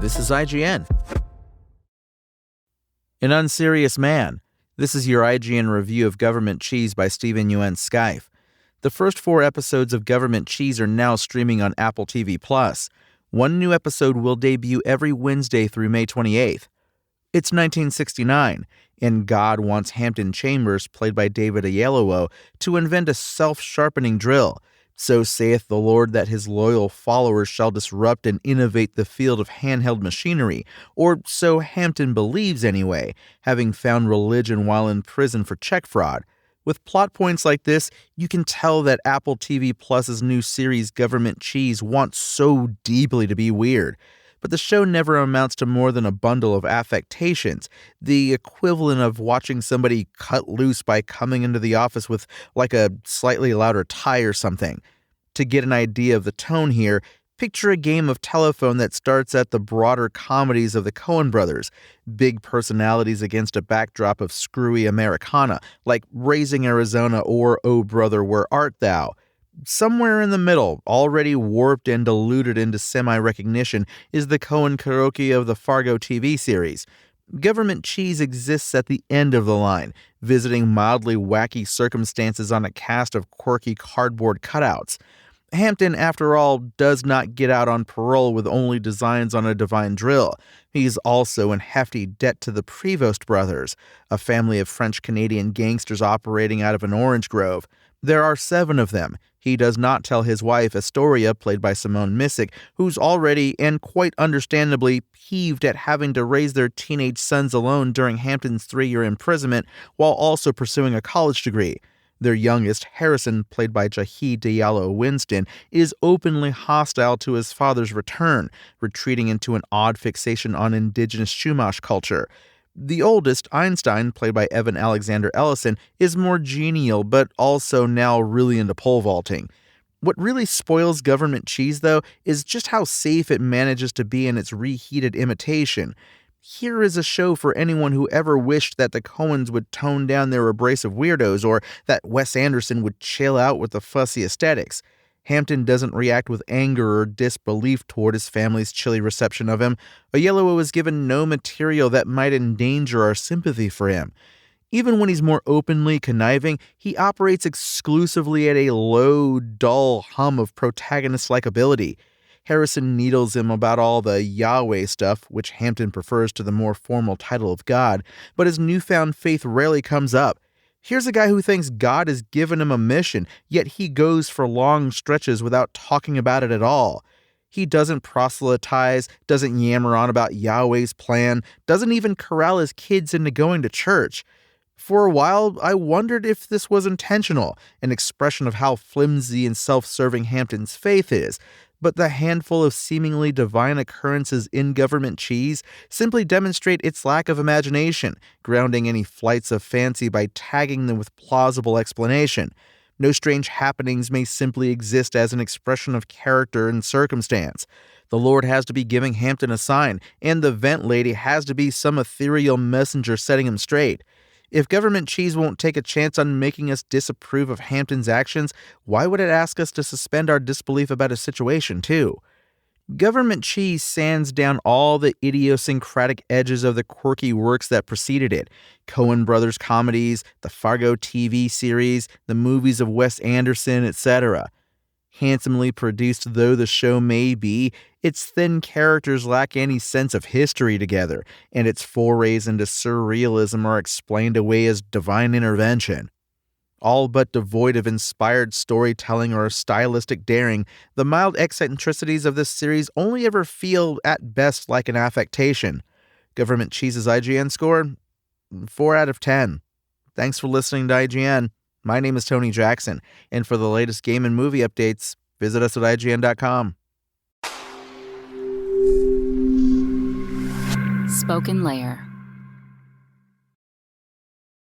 This is IGN. An Unserious Man. This is your IGN review of Government Cheese by Stephen Yuen Skyfe. The first 4 episodes of Government Cheese are now streaming on Apple TV+. One new episode will debut every Wednesday through May 28th. It's 1969, and God wants Hampton Chambers, played by David Oyelowo, to invent a self-sharpening drill. So saith the Lord that his loyal followers shall disrupt and innovate the field of handheld machinery, or so Hampton believes anyway, having found religion while in prison for check fraud. With plot points like this, you can tell that Apple TV Plus's new series Government Cheese wants so deeply to be weird. But the show never amounts to more than a bundle of affectations, the equivalent of watching somebody cut loose by coming into the office with like a slightly louder tie or something. To get an idea of the tone here, picture a game of telephone that starts at the broader comedies of the Coen brothers, big personalities against a backdrop of screwy Americana, like Raising Arizona or Oh Brother, Where Art Thou? Somewhere in the middle, already warped and diluted into semi-recognition, is the Coen karaoke of the Fargo TV series. Government Cheese exists at the end of the line, visiting mildly wacky circumstances on a cast of quirky cardboard cutouts. Hampton, after all, does not get out on parole with only designs on a divine drill. He's also in hefty debt to the Prevost brothers, a family of French-Canadian gangsters operating out of an orange grove. There are 7 of them. He does not tell his wife, Astoria, played by Simone Missick, who's already, and quite understandably, peeved at having to raise their teenage sons alone during Hampton's 3-year imprisonment while also pursuing a college degree. Their youngest, Harrison, played by Jaheed Diallo Winston, is openly hostile to his father's return, retreating into an odd fixation on indigenous Chumash culture. The oldest, Einstein, played by Evan Alexander Ellison, is more genial, but also now really into pole vaulting. What really spoils Government Cheese, though, is just how safe it manages to be in its reheated imitation. Here is a show for anyone who ever wished that the Coens would tone down their abrasive weirdos, or that Wes Anderson would chill out with the fussy aesthetics. Hampton doesn't react with anger or disbelief toward his family's chilly reception of him. Oyelowo is given no material that might endanger our sympathy for him. Even when he's more openly conniving, he operates exclusively at a low, dull hum of protagonist likability. Harrison needles him about all the Yahweh stuff, which Hampton prefers to the more formal title of God, but his newfound faith rarely comes up. Here's a guy who thinks God has given him a mission, yet he goes for long stretches without talking about it at all. He doesn't proselytize, doesn't yammer on about Yahweh's plan, doesn't even corral his kids into going to church. For a while, I wondered if this was intentional, an expression of how flimsy and self-serving Hampton's faith is. But the handful of seemingly divine occurrences in Government Cheese simply demonstrate its lack of imagination, grounding any flights of fancy by tagging them with plausible explanation. No strange happenings may simply exist as an expression of character and circumstance. The Lord has to be giving Hampton a sign, and the vent lady has to be some ethereal messenger setting him straight. If Government Cheese won't take a chance on making us disapprove of Hampton's actions, why would it ask us to suspend our disbelief about his situation, too? Government Cheese sands down all the idiosyncratic edges of the quirky works that preceded it. Coen Brothers comedies, the Fargo TV series, the movies of Wes Anderson, etc. Handsomely produced though the show may be, its thin characters lack any sense of history together, and its forays into surrealism are explained away as divine intervention. All but devoid of inspired storytelling or stylistic daring, the mild eccentricities of this series only ever feel at best like an affectation. Government Cheese's IGN score? 4 out of 10. Thanks for listening to IGN. My name is Tony Jackson, and for the latest game and movie updates, visit us at IGN.com. Spoken Layer.